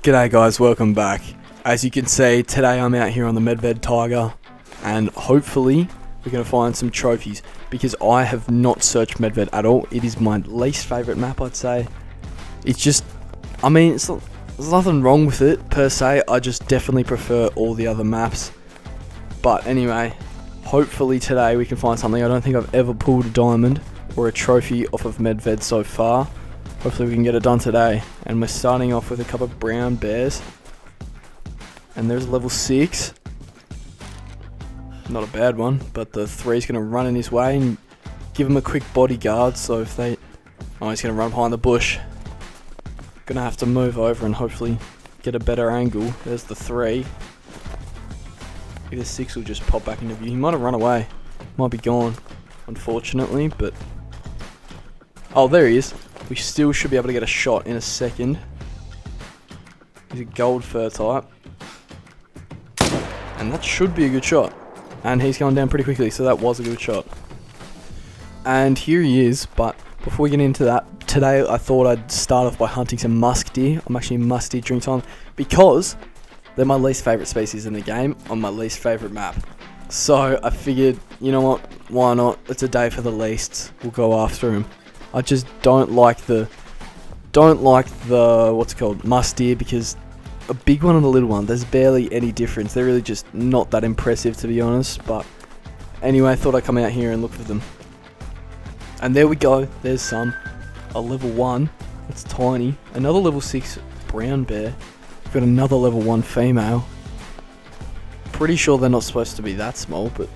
G'day guys, welcome back. As you can see, today I'm out here on the Medved taiga, and hopefully we're going to find some trophies, because I have not searched Medved at all. It is my least favourite map, I'd say. It's just, there's nothing wrong with it per se, I just definitely prefer all the other maps. But anyway, hopefully today we can find something. I don't think I've ever pulled a diamond or a trophy off of Medved so far. Hopefully we can get it done today. And we're starting off with a couple of brown bears. And there's level 6. Not a bad one, but the 3's going to run in his way and give him a quick bodyguard. So if they... Oh, he's going to run behind the bush. Going to have to move over and hopefully get a better angle. There's the 3. The 6 will just pop back into view. He might have run away. Might be gone, unfortunately, but... Oh, there he is. We still should be able to get a shot in a second. He's a gold fur type. And that should be a good shot. And he's going down pretty quickly, so that was a good shot. And here he is, but before we get into that, today I thought I'd start off by hunting some musk deer. I'm actually musk deer during time because they're my least favourite species in the game on my least favourite map. So I figured, you know what, why not? It's a day for the least. We'll go after him. I just don't like the what's it called, musk deer, because a big one and a little one, there's barely any difference. They're really just not that impressive, to be honest. But anyway, I thought I'd come out here and look for them. And there we go. There's some. A level 1. That's tiny. Another level 6 brown bear. We've got another level 1 female. Pretty sure they're not supposed to be that small, but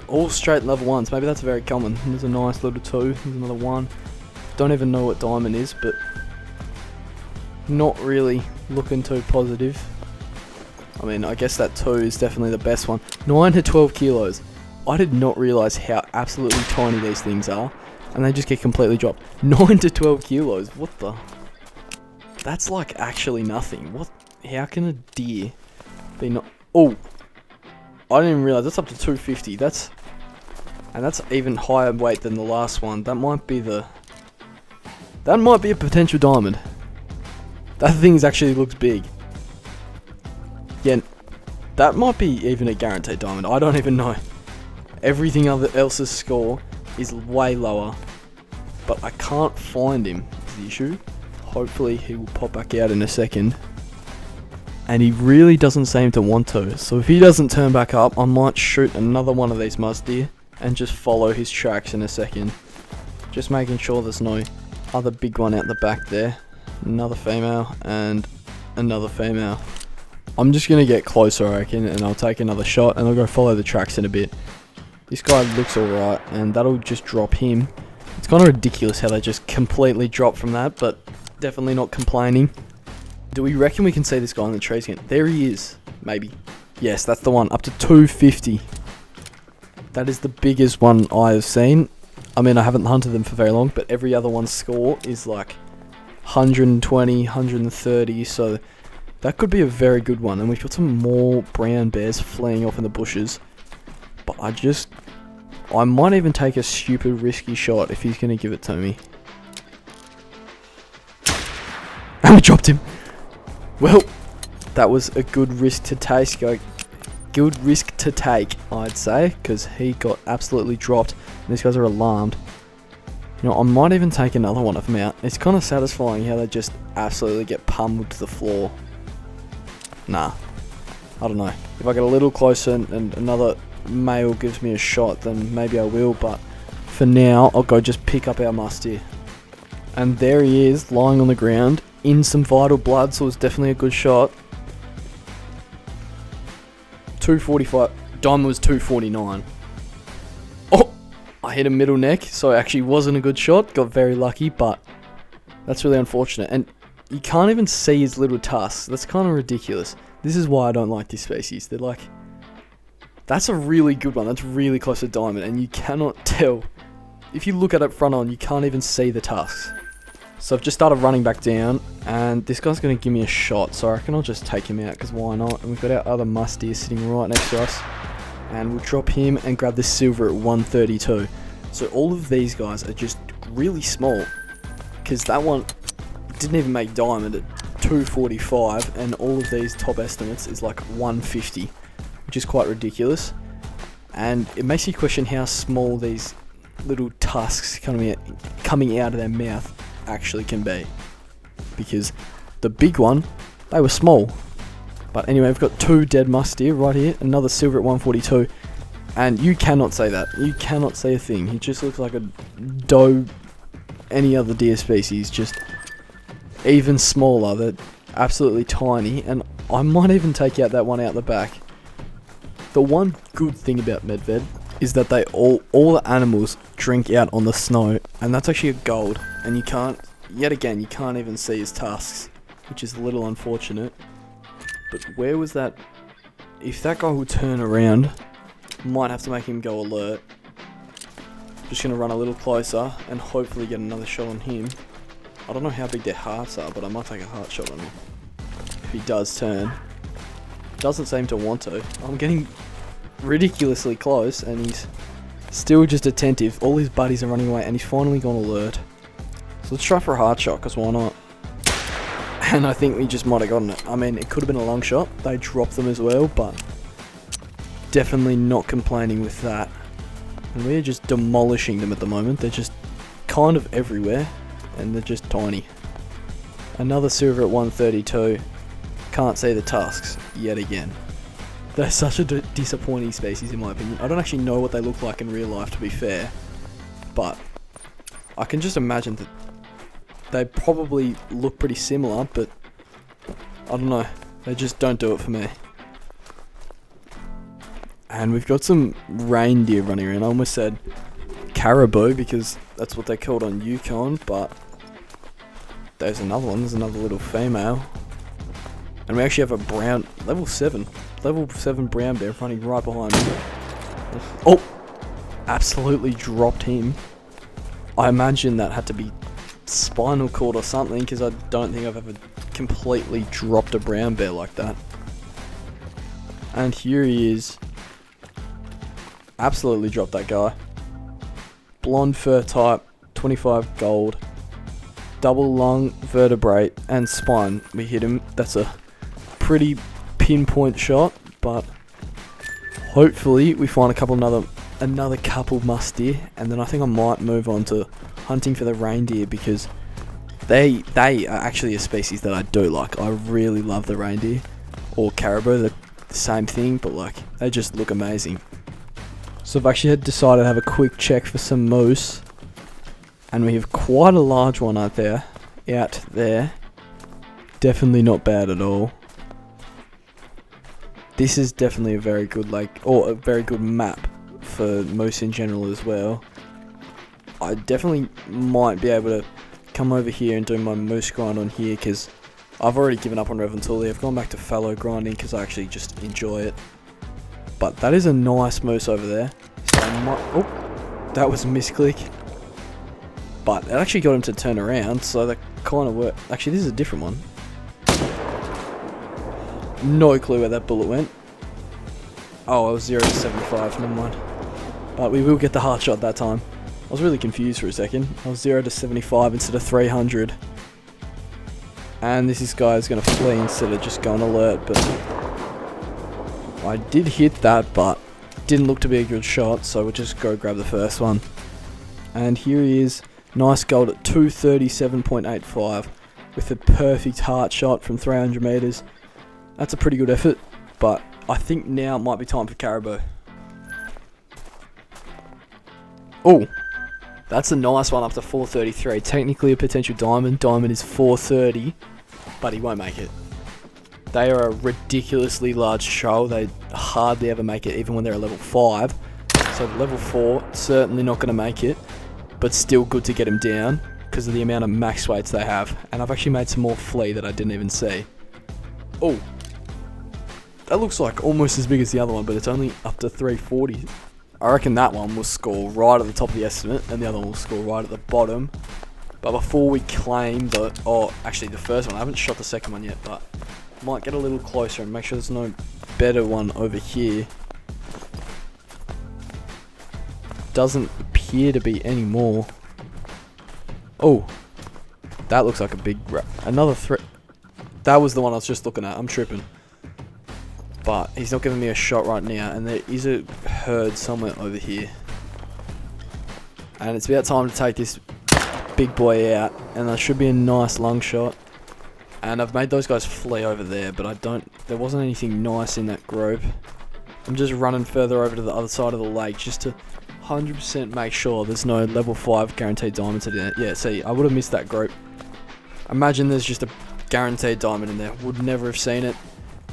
all straight level 1s. Maybe that's very common. There's a nice little 2. There's another 1. Don't even know what diamond is, but not really looking too positive. I mean, I guess that 2 is definitely the best one. 9 to 12 kilos. I did not realise how absolutely tiny these things are. And they just get completely dropped. 9 to 12 kilos. What the? That's like actually nothing. What? How can a deer be not... Oh! I didn't even realise that's up to 250. That's even higher weight than the last one. That might be a potential diamond. That thing actually looks big. Yeah, that might be even a guaranteed diamond. I don't even know. Everything else's score is way lower, but I can't find him is the issue. Hopefully he will pop back out in a second. And he really doesn't seem to want to. So if he doesn't turn back up, I might shoot another one of these musk deer and just follow his tracks in a second. Just making sure there's no other big one out the back there. Another female and another female. I'm just going to get closer, I reckon, and I'll take another shot and I'll go follow the tracks in a bit. This guy looks alright, and that'll just drop him. It's kind of ridiculous how they just completely drop from that, but definitely not complaining. Do we reckon we can see this guy in the trees again? There he is. Maybe. Yes, that's the one. Up to 250. That is the biggest one I have seen. I mean, I haven't hunted them for very long, but every other one's score is like 120, 130, so that could be a very good one. And we've got some more brown bears fleeing off in the bushes. But I might even take a stupid risky shot if he's going to give it to me. And we dropped him. Well, that was a good risk to take. Good risk to take, I'd say, because he got absolutely dropped. And these guys are alarmed. You know, I might even take another one of them out. It's kind of satisfying how they just absolutely get pummeled to the floor. Nah, I don't know. If I get a little closer and another male gives me a shot, then maybe I will. But for now, I'll go just pick up our musk deer. And there he is, lying on the ground in some vital blood, so it's definitely a good shot. 245. Diamond was 249. Oh! I hit a middle neck, so it actually wasn't a good shot. Got very lucky, but that's really unfortunate. And you can't even see his little tusks. That's kind of ridiculous. This is why I don't like this species. They're like... That's a really good one. That's really close to diamond, and you cannot tell. If you look at it front on, you can't even see the tusks. So I've just started running back down, and this guy's going to give me a shot, so I reckon I'll just take him out, because why not? And we've got our other musk deer sitting right next to us, and we'll drop him and grab the silver at 132. So all of these guys are just really small, because that one didn't even make diamond at 245, and all of these top estimates is like 150, which is quite ridiculous. And it makes you question how small these little tusks coming out of their mouth actually can be, because the big one, they were small. But anyway, we've got 2 dead musk deer right here, another silver at 142, and you cannot say that. You cannot say a thing. He just looks like a doe, any other deer species, just even smaller. They're absolutely tiny, and I might even take out that one out the back. The one good thing about Medved is that they all the animals drink out on the snow, and that's actually a gold, and you can't even see his tusks, which is a little unfortunate. But where was that? If that guy will turn around, might have to make him go alert. Just gonna run a little closer and hopefully get another shot on him. I don't know how big their hearts are, but I might take a heart shot on him if he does turn. Doesn't seem to want to. I'm getting ridiculously close, and he's still just attentive. All his buddies are running away, and he's finally gone alert. So let's try for a heart shot, because why not? And I think we just might have gotten it. I mean, it could have been a long shot. They dropped them as well, but definitely not complaining with that. And we're just demolishing them at the moment. They're just kind of everywhere, and they're just tiny. Another silver at 132. Can't see the tusks yet again. They're such a disappointing species in my opinion. I don't actually know what they look like in real life, to be fair, but I can just imagine that they probably look pretty similar, but I don't know. They just don't do it for me. And we've got some reindeer running around. I almost said caribou because that's what they're called on Yukon, but there's another one. There's another little female. And we actually have a brown, level 7 brown bear running right behind me. Oh! Absolutely dropped him. I imagine that had to be spinal cord or something, because I don't think I've ever completely dropped a brown bear like that. And here he is. Absolutely dropped that guy. Blonde fur type, 25 gold. Double lung, vertebrate, and spine. We hit him. That's a pretty pinpoint shot, but hopefully we find another couple musk deer, and then I think I might move on to hunting for the reindeer, because they are actually a species that I do like. I really love the reindeer, or caribou. They're the same thing, but like they just look amazing. So I've actually decided to have a quick check for some moose, and we have quite a large one out there. Definitely not bad at all. This is definitely a very good a very good map for moose in general as well. I definitely might be able to come over here and do my moose grind on here, because I've already given up on Reventuli. I've gone back to fallow grinding because I actually just enjoy it. But that is a nice moose over there. So I might, oh, that was a misclick. But it actually got him to turn around, so that kind of worked. Actually, this is a different one. No clue where that bullet went. Oh, I was 0 to 75, never mind. But we will get the heart shot that time. I was really confused for a second. I was 0 to 75 instead of 300. And this guy is going to flee instead of just going alert, but I did hit that, but didn't look to be a good shot, so we'll just go grab the first one. And here he is, nice gold at 237.85 with a perfect heart shot from 300 meters. That's a pretty good effort, but I think now it might be time for caribou. Oh, that's a nice one up to 433. Technically a potential diamond. Diamond is 430, but he won't make it. They are a ridiculously large shoal. They hardly ever make it, even when they're a level 5. So level 4, certainly not going to make it, but still good to get him down because of the amount of max weights they have. And I've actually made some more flea that I didn't even see. Oh, that looks like almost as big as the other one, but it's only up to 340. I reckon that one will score right at the top of the estimate, and the other one will score right at the bottom. But before we claim actually the first one, I haven't shot the second one yet, but might get a little closer and make sure there's no better one over here. Doesn't appear to be any more. Oh, that looks like a big another threat. That was the one I was just looking at. I'm tripping. But he's not giving me a shot right now. And there is a herd somewhere over here. And it's about time to take this big boy out. And that should be a nice lung shot. And I've made those guys flee over there. But there wasn't anything nice in that group. I'm just running further over to the other side of the lake. Just to 100% make sure there's no level 5 guaranteed diamonds in it. Yeah, see, I would have missed that group. Imagine there's just a guaranteed diamond in there. Would never have seen it.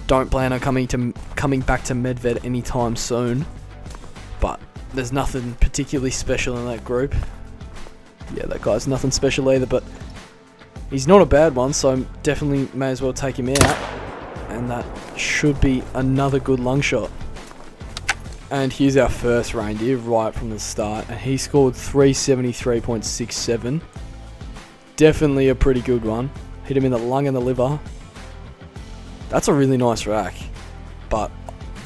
Don't plan on coming back to Medved anytime soon. But there's nothing particularly special in that group. Yeah, that guy's nothing special either, but he's not a bad one, so definitely may as well take him out. And that should be another good lung shot. And here's our first reindeer right from the start, and he scored 373.67. Definitely a pretty good one. Hit him in the lung and the liver. That's a really nice rack. But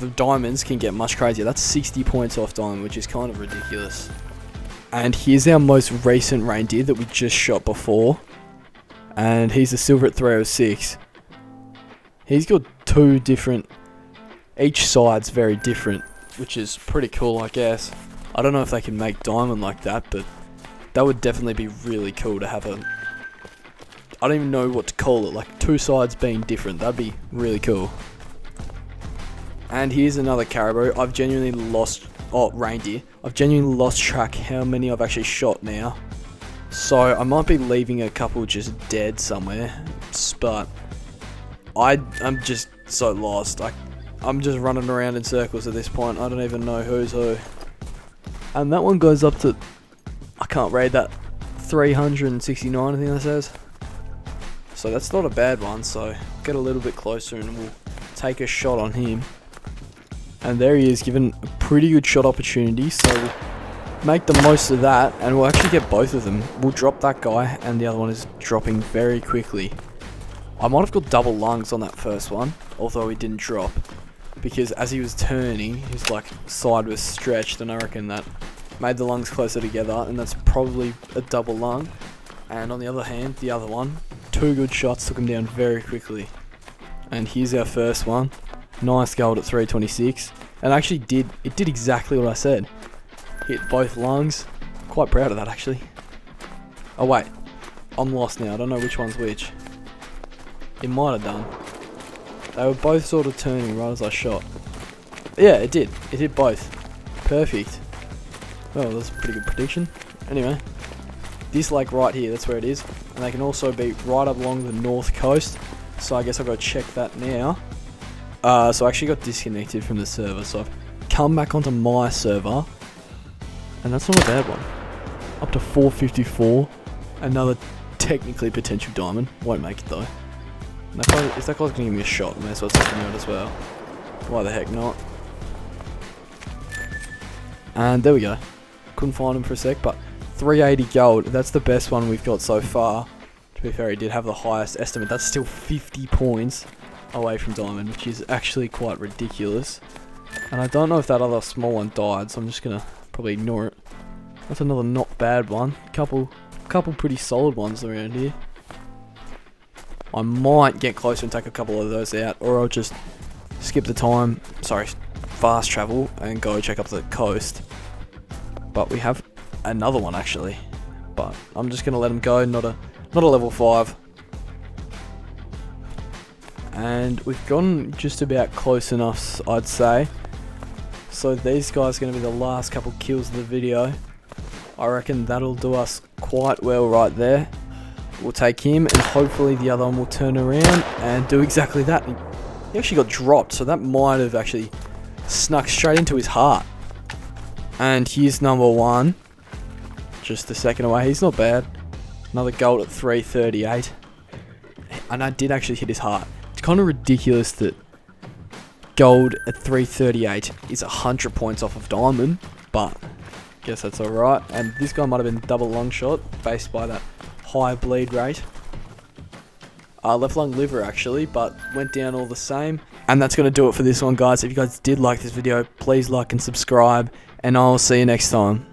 the diamonds can get much crazier. That's 60 points off diamond, which is kind of ridiculous. And here's our most recent reindeer that we just shot before. And he's a silver at 306. He's got two different... Each side's very different, which is pretty cool, I guess. I don't know if they can make diamond like that, but that would definitely be really cool to have a... I don't even know what to call it, like two sides being different. That'd be really cool. And here's another caribou. I've genuinely lost... Oh, reindeer. I've genuinely lost track how many I've actually shot now. So I might be leaving a couple just dead somewhere. But I'm just so lost. I'm just running around in circles at this point. I don't even know who's who. And that one goes up to... I can't read that. 369, I think that says. So that's not a bad one. So get a little bit closer and we'll take a shot on him. And there he is, given a pretty good shot opportunity. So we'll make the most of that. And we'll actually get both of them. We'll drop that guy and the other one is dropping very quickly. I might have got double lungs on that first one. Although he didn't drop. Because as he was turning, his like side was stretched, and I reckon that made the lungs closer together, and that's probably a double lung. And on the other hand, the other one, two good shots took him down very quickly. And here's our first one. Nice gold at 326. And actually did exactly what I said. Hit both lungs. Quite proud of that actually. Oh wait, I'm lost now. I don't know which one's which. It might have done. They were both sort of turning right as I shot. Yeah, it did. It hit both. Perfect. Well, that's a pretty good prediction. Anyway, this lake right here, that's where it is. And they can also be right up along the north coast. So I guess I'll go check that now. So I actually got disconnected from the server. So I've come back onto my server. And that's not a bad one. Up to 454. Another technically potential diamond. Won't make it though. If that guy's going to give me a shot, I may as well take him out as well. Why the heck not? And there we go. Couldn't find him for a sec, but 380 gold. That's the best one we've got so far. To be fair, he did have the highest estimate. That's still 50 points away from diamond, which is actually quite ridiculous. And I don't know if that other small one died, so I'm just going to probably ignore it. That's another not bad one. Couple pretty solid ones around here. I might get closer and take a couple of those out, or I'll just skip the time, fast travel and go check up the coast. But we have another one actually, but I'm just gonna let him go. Not a level 5, and we've gotten just about close enough, I'd say. So these guys are gonna be the last couple kills of the video. I reckon that'll do us quite well right there. We'll take him, and hopefully the other one will turn around and do exactly that. He actually got dropped, so that might have actually snuck straight into his heart. And here's number one. Just a second away. He's not bad. Another gold at 338. And I did actually hit his heart. It's kind of ridiculous that gold at 338 is 100 points off of diamond, but guess that's alright. And this guy might have been double long shot based by that high bleed rate. Left lung liver actually, but went down all the same. And that's going to do it for this one, guys. If you guys did like this video, please like and subscribe, and I'll see you next time.